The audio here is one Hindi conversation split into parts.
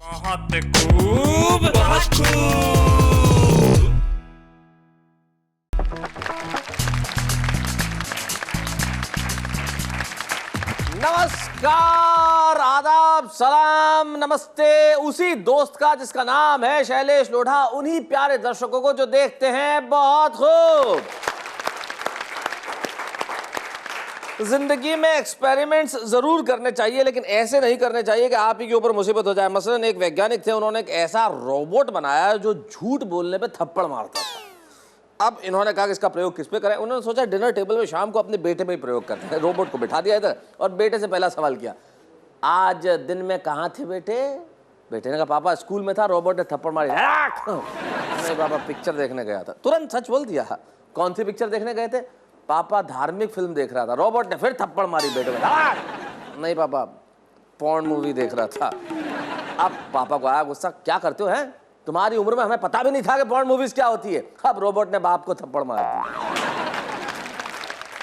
बहुत खूब, बहुत खूब। नमस्कार, आदाब, सलाम, नमस्ते। उसी दोस्त का जिसका नाम है शैलेश लोढ़ा, उन्हीं प्यारे दर्शकों को जो देखते हैं बहुत खूब। जिंदगी में एक्सपेरिमेंट्स जरूर करने चाहिए, लेकिन ऐसे नहीं करने चाहिए कि आप ही के ऊपर मुसीबत हो जाए। मसलन एक वैज्ञानिक थे, उन्होंने एक ऐसा रोबोट बनाया जो झूठ बोलने पे थप्पड़ मारता था। अब इन्होंने कहा कि इसका प्रयोग किस पे करें। उन्होंने सोचा डिनर टेबल में शाम को अपने बेटे पे ही प्रयोग करते हैं। रोबोट को बिठा दिया इधर और बेटे से पहला सवाल किया, आज दिन में कहाँ थे बेटे? बेटे ने कहा पापा स्कूल में था। रोबोट ने थप्पड़ मारी, नहीं पापा पिक्चर देखने गया था। तुरंत सच बोल दिया। कौन सी पिक्चर देखने गए थे? पापा धार्मिक फिल्म देख रहा था। रोबोट ने फिर थप्पड़ मारी बेटे में, नहीं पापा पॉर्न मूवी देख रहा था। अब पापा को आया गुस्सा, क्या करते हो हैं? तुम्हारी उम्र में हमें पता भी नहीं था कि पॉर्न मूवीज क्या होती है। अब रोबोट ने बाप को थप्पड़ मार दिया।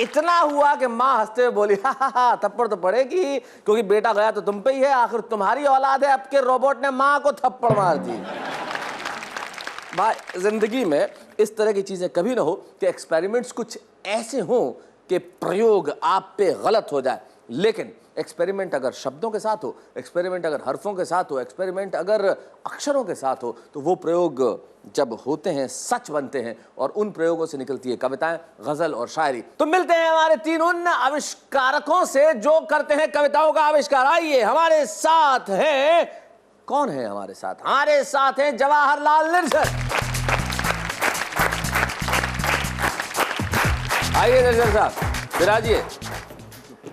इतना हुआ कि माँ हंसते हुए बोली, हा थप्पड़ तो पड़ेगी, क्योंकि बेटा गया तो तुम पे ही है, आखिर तुम्हारी औलाद है। अब के रोबोट ने माँ को थप्पड़ मार दी। भाई जिंदगी में इस तरह की चीजें कभी ना हो कि एक्सपेरिमेंट्स कुछ ऐसे हों कि प्रयोग आप पे गलत हो जाए। लेकिन एक्सपेरिमेंट अगर शब्दों के साथ हो, एक्सपेरिमेंट अगर हरफों के साथ हो, एक्सपेरिमेंट अगर अक्षरों के साथ हो, तो वो प्रयोग जब होते हैं सच बनते हैं और उन प्रयोगों से निकलती है कविताएं, गजल और शायरी। तो मिलते हैं हमारे तीन उन आविष्कारकों से जो करते हैं कविताओं का आविष्कार। आइए हमारे साथ हैं, कौन है हमारे साथ? हमारे साथ हैं जवाहरलाल निर्झर। आइए निर्झर साहब, विराजिए।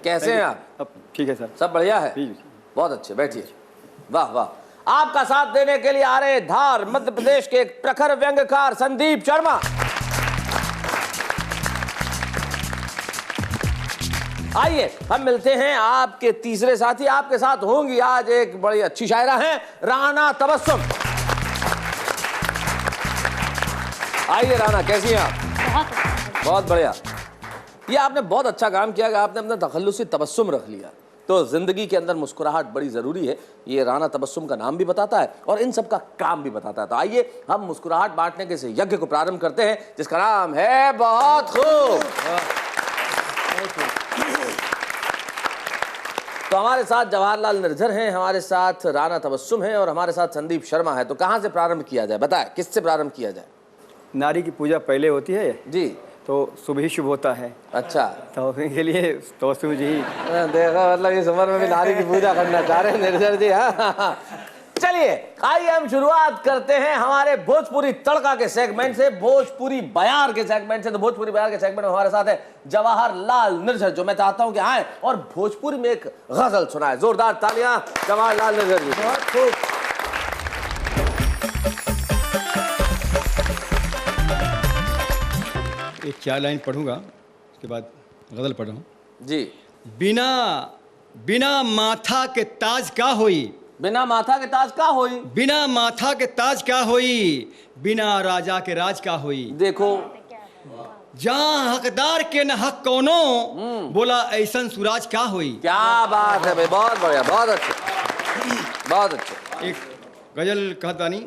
कैसे हैं आप? ठीक है सर। सब बढ़िया है? बहुत अच्छे, बैठिए। वाह वाह। आपका साथ देने के लिए आ रहे धार मध्य प्रदेश के एक प्रखर व्यंग्यकार संदीप शर्मा। आइए हम मिलते हैं आपके तीसरे साथी। आपके साथ होंगी आज एक बड़ी अच्छी शायरा हैं, राना तबस्सुम। आइए राना, कैसी हैं आप? बहुत बढ़िया। ये आपने बहुत अच्छा काम किया कि आपने अपना तखल्लुसी तबस्सुम रख लिया। तो जिंदगी के अंदर मुस्कुराहट बड़ी जरूरी है। ये राना तबस्सुम का नाम भी बताता है और इन सब का काम भी बताता है। तो आइए हम मुस्कुराहट बांटने के इस यज्ञ को प्रारंभ करते हैं जिसका नाम है बहुत खूब। तो हमारे साथ जवाहरलाल निर्झर हैं, हमारे साथ राना तबस्सुम है और हमारे साथ संदीप शर्मा है। तो कहाँ से प्रारंभ किया जाए, बताएं किससे प्रारंभ किया जाए? नारी की पूजा पहले होती है जी, तो शुभ ही शुभ होता है। अच्छा, तो के लिए तबस्सुम जी देखो मतलब इस उम्र में भी नारी की पूजा करना चाह रहे हैं निर्झर जी। हाँ चलिए आइए हम शुरुआत करते हैं हमारे भोजपुरी तड़का के सेगमेंट से, भोजपुरी बयार के सेगमेंट से। तो भोजपुरी बयार के सेगमेंट में हमारे साथ है जवाहरलाल निर्झर, जो मैं चाहता हूं कि आए और भोजपुरी में एक गजल सुनाए। जोरदार तालियां जवाहरलाल निर्झर जी। बहुत खूब। एक 4 लाइन पढ़ूंगा, उसके बाद गजल पढ़ रहा हूँ जी। बिना बिना माथा के ताज का होई, बिना माथा के ताज का होई, बिना माथा के ताज का होई, बिना राजा के राज का होई। देखो जहाँ हकदार के न हक कोनो, बोला ऐसन सुराज का होई। क्या बात है भाई, बहुत बढ़िया, बहुत अच्छे, बहुत अच्छे। एक गजल कहता नहीं,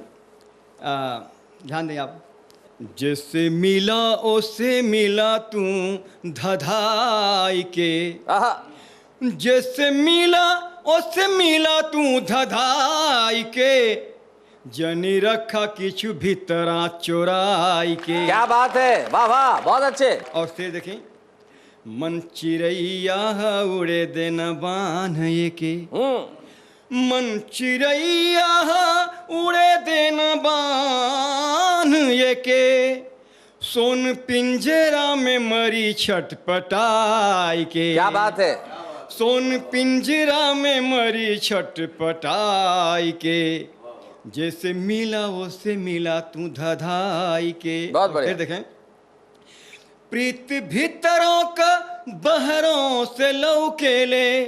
ध्यान दें आप। जैसे मिला ओसे मिला तू धधाई के, जैसे मिला ओसे मिला तू धधाई के, जनी रखा किछु भीतरा चोराई के। क्या बात है, वाह वाह, बहुत अच्छे। और फिर देखें, मन चिड़ैया उड़े दिन बान के, मन चिड़ैया उड़े दिन बान के, सोन पिंजरा में मरी छटपटाई के। क्या बात है। सोन पिंजरा में मरी छटपटाई के, जैसे मिला वैसे मिला तू धधाई के। बहुत बढ़िया। फिर देखें, प्रीत भीतरों का बहरों से लौकेले,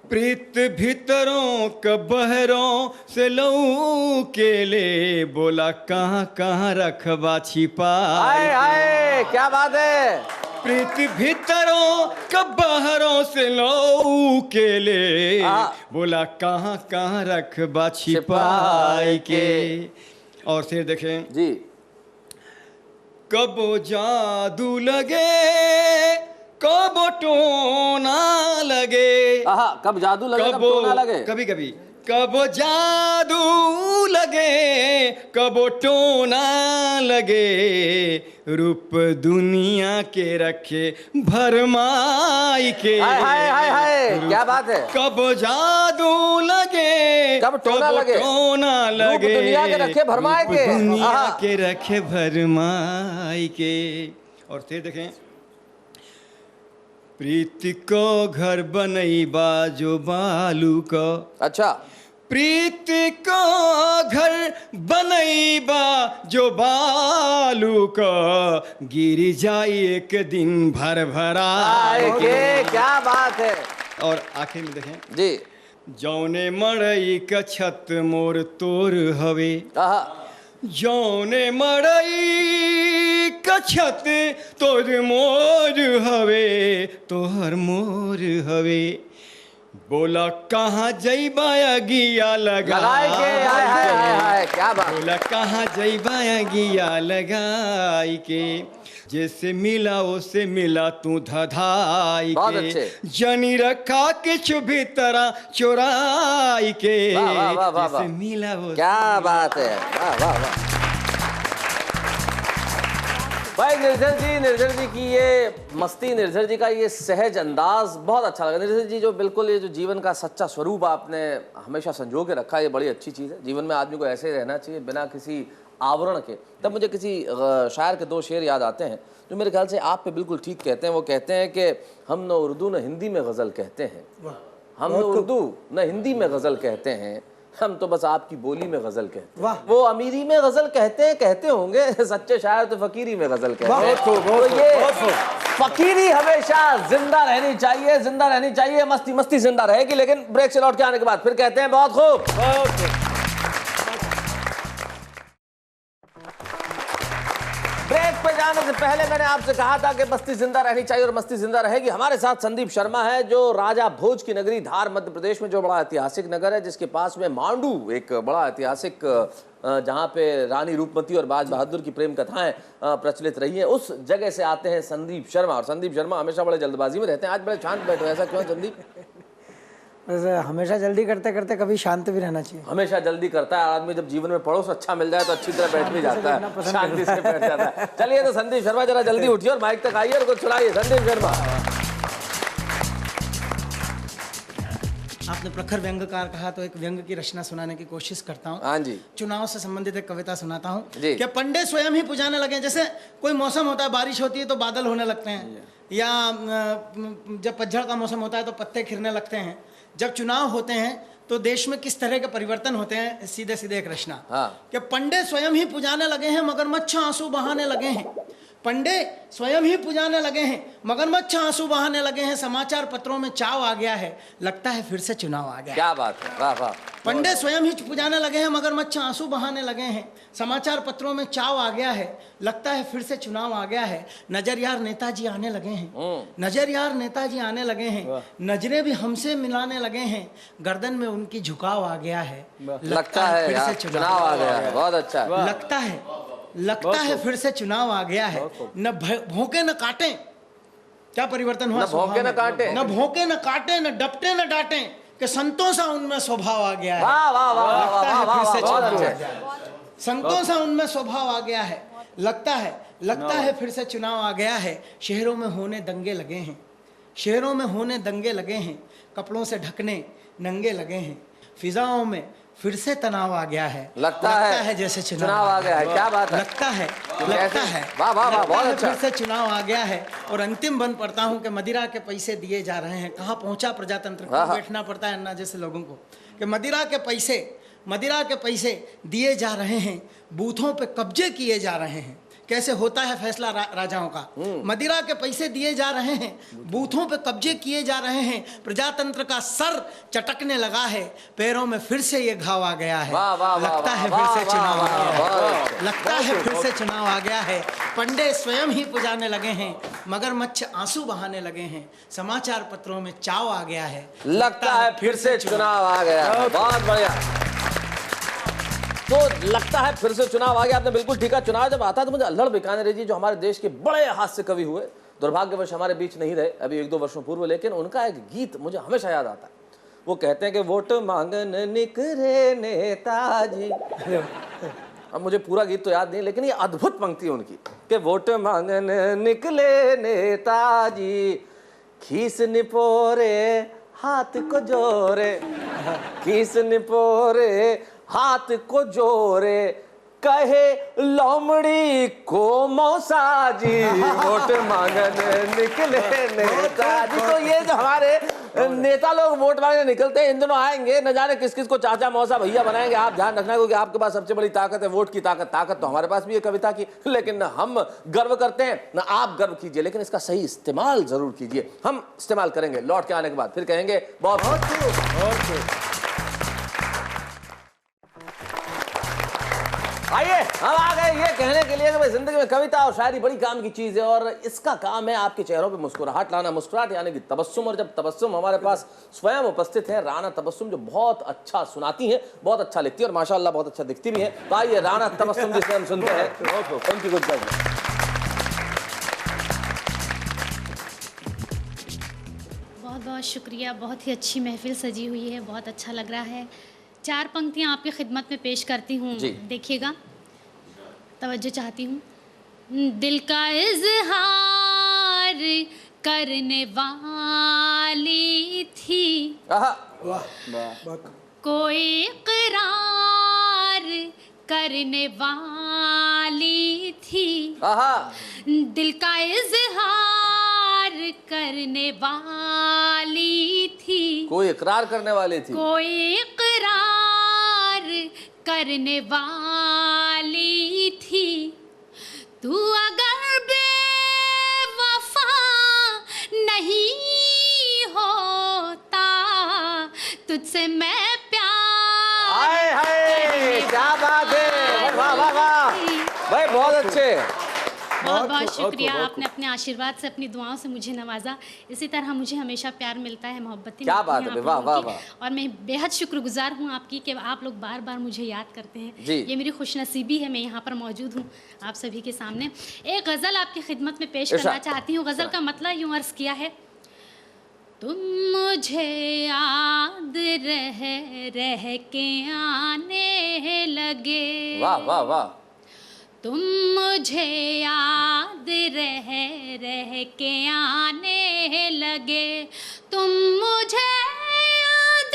प्रीत भीतरों का बहरों से लौकेले, बोला कहाँ कहाँ रखबा छिपा। हाय हाय, क्या बात है। प्रीति भीतरों कब बाहरों से लो के ले, बोला कहाँ कहाँ रखबा छिपाई के। और फिर देखें जी, कब जादू लगे कब टोना लगे, कब जादू लगे कब टोना लगे, कभी कभी कब जादू लगे कब टोना लगे, रूप दुनिया के रखे भरमाई के। हाय हाय हाय हाय, क्या बात है। कब जादू लगे कब टोना लगे, टोना लगे, रूप दुनिया के रखे भरमाई के, दुनिया के रखे भरमाई के। और फिर देखें प्रीति को घर बनैबा जो बालू को, अच्छा, प्रीति को घर बनैबा जो बालू को, गिर जाई एक दिन भर भरा के। क्या बात है। और आखिर में देखें जी, जौने मड़ई का छत मोर तोर हवे, जौने मड़ई का छत तोर मोर हवे, तोहर मोर हवे, बोला कहाँ जइबा अगिया लगाई के। हाय हाय हाय हाय, क्या बात। बोला कहाँ जइबा अगिया लगाई के, जैसे मिला उसे मिला तू धधाई के, जनी रखा किछ भीतरा चोराई के, जैसे मिला उसे। क्या बात है, वाह वाह वाह। भाई निर्जर जी की ये मस्ती, निर्जर जी का ये सहज अंदाज बहुत अच्छा लगा। निर्जर जी जो बिल्कुल ये जो जीवन का सच्चा स्वरूप आपने हमेशा संजो के रखा है, ये बड़ी अच्छी चीज़ है। जीवन में आदमी को ऐसे ही रहना चाहिए बिना किसी आवरण के। तब मुझे किसी शायर के दो शेर याद आते हैं जो मेरे ख्याल से आप पे बिल्कुल ठीक कहते हैं। वो कहते हैं कि हम न उर्दू न हिंदी में गज़ल कहते हैं, हम न उर्दू न हिंदी में गज़ल कहते हैं, हम तो बस आपकी बोली में गजल कहते हैं। वो अमीरी में गजल कहते होंगे, सच्चे शायर तो फकीरी में गजल कहते हैं। तो ये फकीरी हमेशा जिंदा रहनी चाहिए, जिंदा रहनी चाहिए, मस्ती मस्ती जिंदा रहेगी। लेकिन ब्रेक से लौट के आने के बाद फिर कहते हैं बहुत खूब। ब्रेक पे जाने से पहले मैंने आपसे कहा था कि मस्ती जिंदा रहनी चाहिए और मस्ती जिंदा रहेगी। हमारे साथ संदीप शर्मा है जो राजा भोज की नगरी धार मध्य प्रदेश में, जो बड़ा ऐतिहासिक नगर है जिसके पास में मांडू एक बड़ा ऐतिहासिक, जहां पे रानी रूपमती और बाज बहादुर की प्रेम कथाएं प्रचलित रही हैं, उस जगह से आते हैं संदीप शर्मा। और संदीप शर्मा हमेशा बड़े जल्दबाजी में रहते हैं, आज बड़े शांत बैठे, ऐसा क्यों संदीप? वैसे हमेशा जल्दी करते करते कभी शांत भी रहना चाहिए। हमेशा जल्दी करता है आदमी, जब जीवन में पड़ोस अच्छा मिल जाए तो अच्छी तरह बैठ भी जाता है, शांति से बैठ जाता है। चलिए तो संदीप शर्मा जरा जल्दी उठिए और माइक तक आइए और कुछ सुनाइए। संदीप शर्मा, आपने प्रखर व्यंग्यकार कहा तो एक व्यंग की रचना सुनाने की कोशिश करता हूँ। हाँ जी। चुनाव से संबंधित एक कविता सुनाता हूँ कि पंडे स्वयं ही पुजाने लगे। जैसे कोई मौसम होता है, बारिश होती है तो बादल होने लगते हैं, या जब पतझड़ का मौसम होता है तो पत्ते खिलने लगते हैं। जब चुनाव होते हैं तो देश में किस तरह के परिवर्तन होते हैं, सीधे सीधे एक रचना। कि पंडे स्वयं ही पुजाने लगे हैं, मगरमच्छ आंसू बहाने लगे हैं। पंडे स्वयं ही पुजाने लगे हैं, मगरमच्छ आंसू बहाने लगे हैं। समाचार पत्रों में चाव आ गया है, लगता है फिर से चुनाव आ गया। क्या बात है, वाह वाह। पंडे स्वयं ही पुजाने लगे हैं, मगरमच्छ आंसू बहाने लगे हैं। समाचार पत्रों में चाव आ गया है, लगता है फिर से चुनाव आ गया है। नजर यार नेताजी आने लगे हैं, नजर यार नेताजी आने लगे हैं। नजरें भी हमसे मिलाने लगे हैं, गर्दन में उनकी झुकाव आ गया है, लगता है फिर से चुनाव आ गया है। बहुत अच्छा। लगता है फिर से चुनाव आ गया है। न भौंके न काटे, क्या परिवर्तन हुआ? न भौंके न काटे, न भौंके न काटे, न डपटे न डांटे, कि संतों सा उनमें स्वभाव आ गया है। वाह वाह वाह वाह, संतों सा उनमें स्वभाव आ गया है। लगता है फिर से चुनाव आ गया है। शहरों में होने दंगे लगे हैं, शहरों में होने दंगे लगे हैं। कपड़ों से ढकने नंगे लगे हैं। फिजाओं में फिर से तनाव आ गया है, लगता है जैसे चुनाव आ गया है। क्या बात है। लगता है वाह वाह वाह, बहुत अच्छा। फिर से चुनाव आ गया है। और अंतिम बन पड़ता हूँ कि मदिरा के पैसे दिए जा रहे हैं। कहाँ पहुंचा प्रजातंत्र, बैठना पड़ता है अन्ना जैसे लोगों को, कि मदिरा के पैसे दिए जा रहे हैं, बूथों पे कब्जे किए जा रहे हैं। कैसे होता है फैसला राजाओं का। मदिरा के पैसे दिए जा रहे हैं, बूथों पे कब्जे किए जा रहे हैं, प्रजातंत्र का सर चटकने लगा है, पैरों में फिर से ये घाव आ गया है। लगता है फिर से चुनाव आ गया है, लगता है फिर से चुनाव आ गया है। पंडे स्वयं ही पुजाने लगे हैं, मगरमच्छ आंसू बहाने लगे हैं, समाचार पत्रों में चाव आ गया है, लगता है फिर से चुनाव आ गया। बहुत बढ़िया। तो लगता है फिर से चुनाव आ गया, आपने बिल्कुल ठीक है। चुनाव जब आता है तो मुझे अल्हड़ बीकानेरी जी, जो हमारे देश के बड़े हास्य कवि हुए, दुर्भाग्यवश हमारे बीच नहीं रहे अभी 1-2 वर्षों पूर्व, लेकिन उनका एक गीत मुझे हमेशा याद आता है। वो कहते हैं कि वोट मांगने निकले नेताजी। अब मुझे पूरा गीत तो याद नहीं, लेकिन ये अद्भुत पंक्ति है उनकी कि वोट मांगने निकले नेताजी, खीस निपोरे हाथ को जोरे, खीस निपोरे हाथ को जोरे, कहे लोमड़ी को मौसाजी, वोट मांगने निकले नेताजी। तो ये जो हमारे नेता लोग वोट मांगने निकलते हैं, इन दिनों आएंगे, न जाने किस किस को चाचा मौसा भैया बनाएंगे। आप ध्यान रखना, क्योंकि आपके पास सबसे बड़ी ताकत है वोट की ताकत। ताकत तो हमारे पास भी है कविता की, लेकिन न हम गर्व करते हैं न आप गर्व कीजिए, लेकिन इसका सही इस्तेमाल जरूर कीजिए। हम इस्तेमाल करेंगे, लौट के आने के बाद फिर कहेंगे बहुत बहुत। आइए हम आ गए ये कहने के लिए कि भाई जिंदगी में कविता और शायरी बड़ी काम की चीज है, और इसका काम है आपके चेहरों पे मुस्कुराहट लाना। मुस्कुराहट यानी कि तबस्सुम, और जब तबस्सुम हमारे पास स्वयं उपस्थित है राना तबस्सुम, जो बहुत अच्छा सुनाती हैं, बहुत अच्छा लिखती है और माशाल्लाह बहुत अच्छा दिखती भी है। तो आइए राना तबस्सुम जिसे हम सुनते हैं, उनकी कुछ बहुत बहुत शुक्रिया। बहुत ही अच्छी महफिल सजी हुई है, बहुत अच्छा लग रहा है। 4 पंक्तियाँ आपकी खिदमत में पेश करती हूँ, देखिएगा, तवज्जो चाहती हूँ। दिल का इजहार करने वाली थी, कोई इकरार करने वाली थी, दिल का इजहार करने वाली थी, कोई इकरार करने वाली थी, कोई इकरार करने वाली थी। तू अगर बेवफा नहीं होता, तुझसे मैं प्यार। हाय हाय, क्या बात है, वाह वाह वाह भाई, बहुत अच्छे। बहुत बहुत शुक्रिया, आपने अपने आशीर्वाद से, अपनी दुआओं से मुझे नवाजा। इसी तरह मुझे हमेशा प्यार मिलता है, मोहब्बतें क्या बात है, वाह वाह वाह। और मैं बेहद शुक्रगुजार हूँ आपकी कि आप लोग बार बार मुझे याद करते हैं। ये मेरी खुशनसीबी है, मैं यहाँ पर मौजूद हूँ आप सभी के सामने। एक गज़ल आपकी खिदमत में पेश करना चाहती हूँ। गज़ल का मतलब यूँ अर्ज़ किया है, तुम मुझे याद रह के आने लगे, वाह वाह वाह, तुम मुझे याद रह के आने लगे, तुम मुझे याद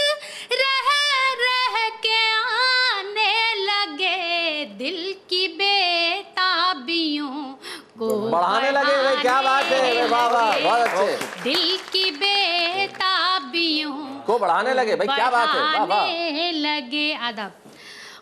रह के आने लगे, दिल की बेताबियों को बढ़ाने लगे। भाई क्या बात है, वाह वाह, बहुत अच्छे। दिल की बेताबियों को बढ़ाने लगे, भाई क्या बात है, वाह वाह। लगे अदब,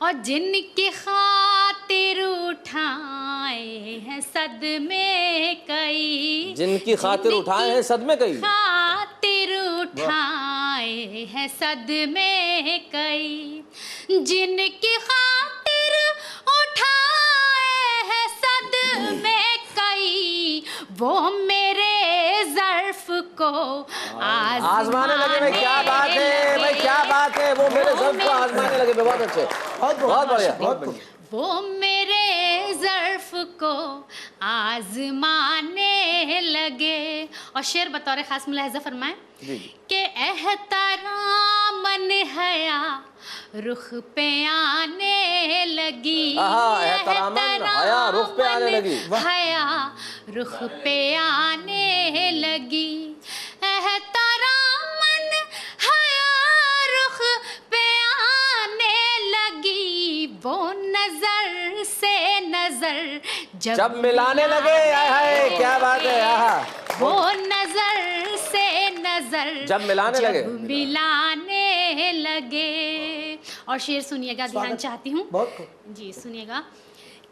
और जिनकी खातिर उठाए हैं सदमे कई, जिनकी खातिर उठाए हैं सदमे कई, खातिर उठाए हैं सदमे कई, जिनकी खातिर उठाए हैं सदमे कई, वो मेरे ज़र्फ को आजमाने लगे। भाई क्या बात है, भाई क्या बात है, वो मेरे ज़र्फ को आजमाने लगे। बहुत अच्छे, बहुत बढ़िया, बहुत बढ़िया। वो मेरे ज़र्फ को आजमाने लगे। और शेर बतौर ख़ास मुलाहिज़ा फरमाएं कि एहतरामन हया रुख पे आने लगी, एहतरामन हया रुख पे आने लगी, हया रुख पे आने लगी, एहतरामन हया रुख पे आने लगी, वो नजर से नजर जब मिलाने लगे, हाय क्या बात है, वो नजर से नजर जब मिलाने लगे, मिलाने लगे। और शेर सुनिएगा, ध्यान चाहती हूँ जी, सुनिएगा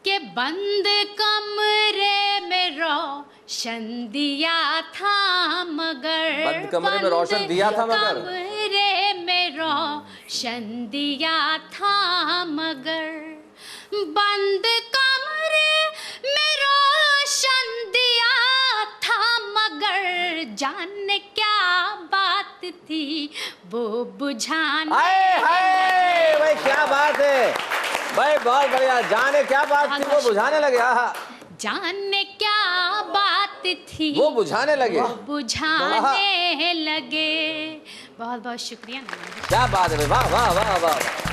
के बंद कमरे में रोशन दिया था मगर, बंद कमरे में रोशन दिया था मगर, कमरे में रोशन दिया था मगर, बंद कमरे में रोशन दिया था मगर, जाने क्या बात थी वो बुझाने। हाय हाय भाई क्या बात है भाई, बहुत बढ़िया। जाने क्या बात थी वो बुझाने लगे। हाँ, जाने क्या बात थी वो बुझाने लगे, वो बुझाने लगे। बहुत बहुत शुक्रिया। क्या बात है भाई, वाह वाह वाह वाह।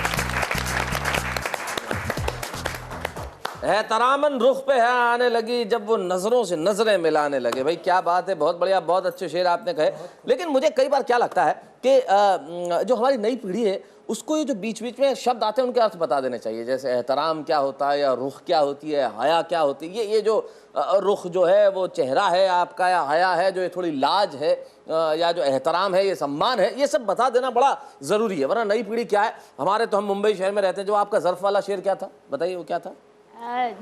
एहतरामन रुख पे है आने लगी जब वो नजरों से नजरें मिलाने लगे। भाई क्या बात है, बहुत बढ़िया, बहुत अच्छे शेर आपने कहे। लेकिन मुझे कई बार क्या लगता है कि जो हमारी नई पीढ़ी है उसको ये जो बीच बीच में शब्द आते हैं उनके अर्थ बता देने चाहिए। जैसे एहतराम क्या होता है, या रुख क्या होती है, हया क्या होती है। ये जो रुख जो है वो चेहरा है आपका, या हया है जो ये थोड़ी लाज है, या जो एहतराम है ये सम्मान है, ये सब बता देना बड़ा ज़रूरी है। वरना नई पीढ़ी क्या है, हमारे तो हम मुंबई शहर में रहते हैं। जो आपका ज़र्फ वाला शेर क्या था, बताइए वो क्या था?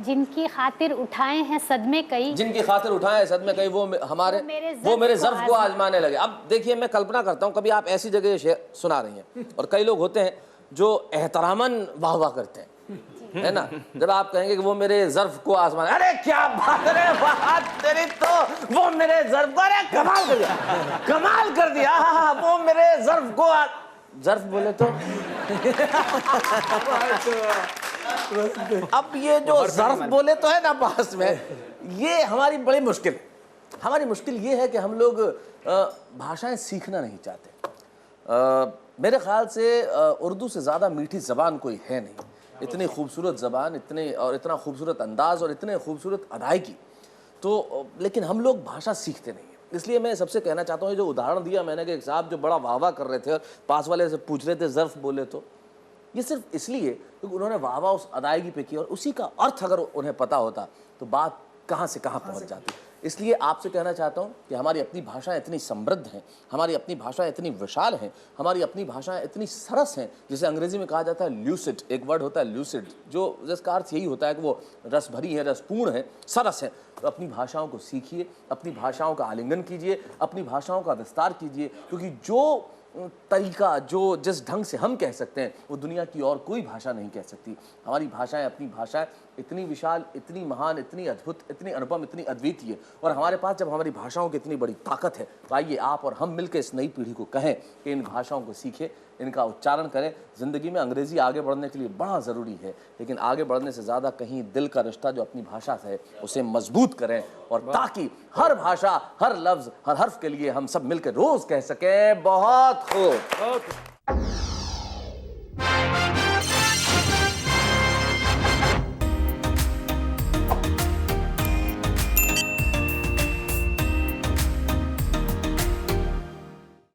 जिनकी खातिर उठाए हैं सदमे कई, जिनकी खातिर उठाए हैं सदमे कई, वो मेरे ज़र्फ को आजमाने लगे। अब देखिए, मैं कल्पना करता हूँ कभी आप ऐसी जगह शेर सुना रही हैं और कई लोग होते हैं जो एहतरामन वाह वाह करते हैं, है ना। जब आप कहेंगे कि वो मेरे ज़र्फ को आजमाने, अरे क्या बात है, बात तेरी तो, वो मेरे ज़र्फ को, अरे कमाल कर दिया, कमाल कर दिया, हाँ वो मेरे ज़र्फ को ज़र्फ बोले तो अब ये जो ज़र्फ बोले तो है ना पास में, ये हमारी बड़ी मुश्किल। हमारी मुश्किल ये है कि हम लोग भाषाएं सीखना नहीं चाहते। मेरे ख्याल से उर्दू से ज़्यादा मीठी ज़बान कोई है नहीं। इतनी खूबसूरत ज़बान, इतना खूबसूरत अंदाज़ और इतने खूबसूरत अदायगी, तो लेकिन हम लोग भाषा सीखते नहीं हैं। इसलिए मैं सबसे कहना चाहता हूँ, जो उदाहरण दिया मैंने कि एक साहब जो बड़ा वाह वाह कर रहे थे और पास वाले से पूछ रहे थे ज़र्फ बोले तो, ये सिर्फ इसलिए क्योंकि उन्होंने वाह वाह उस अदायगी पे की, और उसी का अर्थ अगर उन्हें पता होता तो बात कहाँ से कहाँ पहुँच जाती। इसलिए आपसे कहना चाहता हूँ कि हमारी अपनी भाषाएं इतनी समृद्ध हैं, हमारी अपनी भाषाएं इतनी विशाल हैं, हमारी अपनी भाषाएं इतनी सरस हैं। जिसे अंग्रेजी में कहा जाता है ल्यूसिड, एक वर्ड होता है ल्यूसिड, जो जिसका अर्थ यही होता है कि वो रस भरी है, रसपूर्ण है, सरस है। तो अपनी भाषाओं को सीखिए, अपनी भाषाओं का आलिंगन कीजिए, अपनी भाषाओं का विस्तार कीजिए, क्योंकि जो तरीका, जो जिस ढंग से हम कह सकते हैं वो दुनिया की और कोई भाषा नहीं कह सकती। हमारी भाषाएं, अपनी भाषाएं इतनी विशाल, इतनी महान, इतनी अद्भुत, इतनी अनुपम, इतनी अद्वितीय, और हमारे पास जब हमारी भाषाओं की इतनी बड़ी ताकत है तो आइए आप और हम मिलकर इस नई पीढ़ी को कहें कि इन भाषाओं को सीखें, इनका उच्चारण करें। ज़िंदगी में अंग्रेज़ी आगे बढ़ने के लिए बड़ा ज़रूरी है, लेकिन आगे बढ़ने से ज़्यादा कहीं दिल का रिश्ता जो अपनी भाषा से है उसे मजबूत करें, और ताकि हर भाषा, हर लफ्ज़, हर हर्फ के लिए हम सब मिलकर रोज़ कह सकें बहुत खूब।